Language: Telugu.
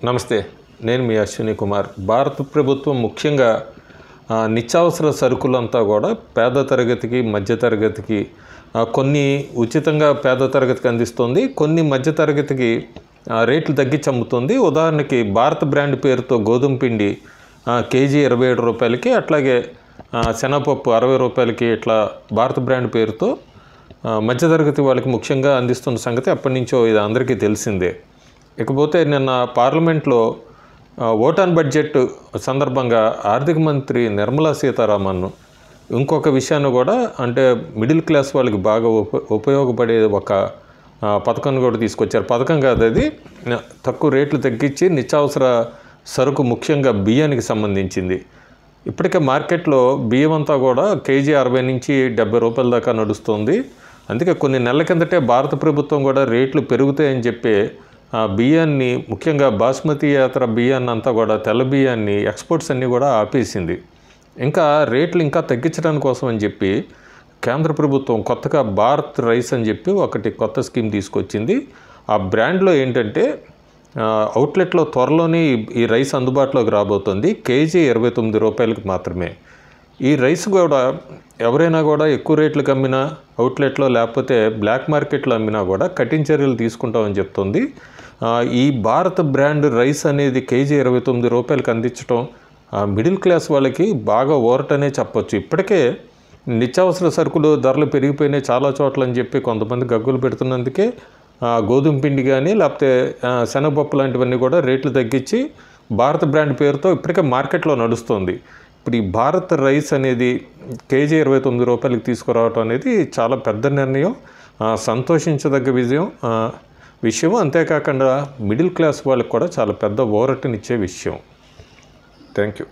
నమస్తే, నేను మీ అశ్విని కుమార్. భారత ప్రభుత్వం ముఖ్యంగా నిత్యావసర సరుకులంతా కూడా పేద తరగతికి, మధ్య తరగతికి కొన్ని ఉచితంగా పేద తరగతికి అందిస్తుంది, కొన్ని మధ్య తరగతికి రేట్లు తగ్గించి అమ్ముతుంది. ఉదాహరణకి భారత్ బ్రాండ్ పేరుతో గోధుమ పిండి కేజీ 27 రూపాయలకి, అట్లాగే శనగపప్పు 60 రూపాయలకి ఇట్లా భారత్ బ్రాండ్ పేరుతో మధ్యతరగతి వాళ్ళకి ముఖ్యంగా అందిస్తున్న సంగతి అప్పటి నుంచో ఇది అందరికీ తెలిసిందే. ఇకపోతే నిన్న పార్లమెంట్లో ఓట్ ఆన్ బడ్జెట్ సందర్భంగా ఆర్థిక మంత్రి నిర్మలా సీతారామన్ ఇంకొక విషయాన్ని కూడా, అంటే మిడిల్ క్లాస్ వాళ్ళకి బాగా ఉపయోగపడే ఒక పథకాన్ని కూడా తీసుకొచ్చారు. పథకం కాదు అది, తక్కువ రేట్లు తగ్గించి నిత్యావసర సరుకు ముఖ్యంగా బియ్యానికి సంబంధించింది. ఇప్పటికే మార్కెట్లో బియ్యం అంతా కూడా కేజీ 60 నుంచి 70 రూపాయల దాకా నడుస్తుంది. అందుకే కొన్ని నెలల కిందటే భారత ప్రభుత్వం కూడా రేట్లు పెరుగుతాయని చెప్పి బియ్యాన్ని, ముఖ్యంగా బాస్మతి యాత్ర బియ్యాన్ని అంతా కూడా, తెల్ల బియ్యాన్ని ఎక్స్పోర్ట్స్ అన్నీ కూడా ఆపేసింది. ఇంకా రేట్లు ఇంకా తగ్గించడానికి కోసం అని చెప్పి కేంద్ర ప్రభుత్వం కొత్తగా భారత్ రైస్ అని చెప్పి ఒకటి కొత్త స్కీమ్ తీసుకొచ్చింది. ఆ బ్రాండ్లో ఏంటంటే అవుట్లెట్లో త్వరలోనే ఈ రైస్ అందుబాటులోకి రాబోతుంది. కేజీ 29 రూపాయలకి మాత్రమే. ఈ రైస్ కూడా ఎవరైనా కూడా ఎక్కువ రేట్లకు అమ్మినా అవుట్లెట్లో, లేకపోతే బ్లాక్ మార్కెట్లో అమ్మినా కూడా కఠిన చర్యలు తీసుకుంటామని చెప్తుంది. ఈ భారత్ బ్రాండ్ రైస్ అనేది కేజీ 29 రూపాయలకి అందించడం మిడిల్ క్లాస్ వాళ్ళకి బాగా ఊరటనే చెప్పొచ్చు. ఇప్పటికే నిత్యావసర సరుకులు ధరలు పెరిగిపోయినాయి చాలా చోట్ల అని చెప్పి కొంతమంది గగ్గులు పెడుతున్నందుకే గోధుమ పిండి కానీ, లేకపోతే శనగపప్పు లాంటివన్నీ కూడా రేట్లు తగ్గించి భారత్ బ్రాండ్ పేరుతో ఇప్పటికే మార్కెట్లో నడుస్తుంది. ఇప్పుడు ఈ భారత్ రైస్ అనేది కేజీ 29 రూపాయలకి తీసుకురావటం అనేది చాలా పెద్ద నిర్ణయం, సంతోషించదగ్గ విషయం. అంతేకాకుండా మిడిల్ క్లాస్ వాళ్ళకి కూడా చాలా పెద్ద ఊరటనిచ్చే విషయం. Thank you.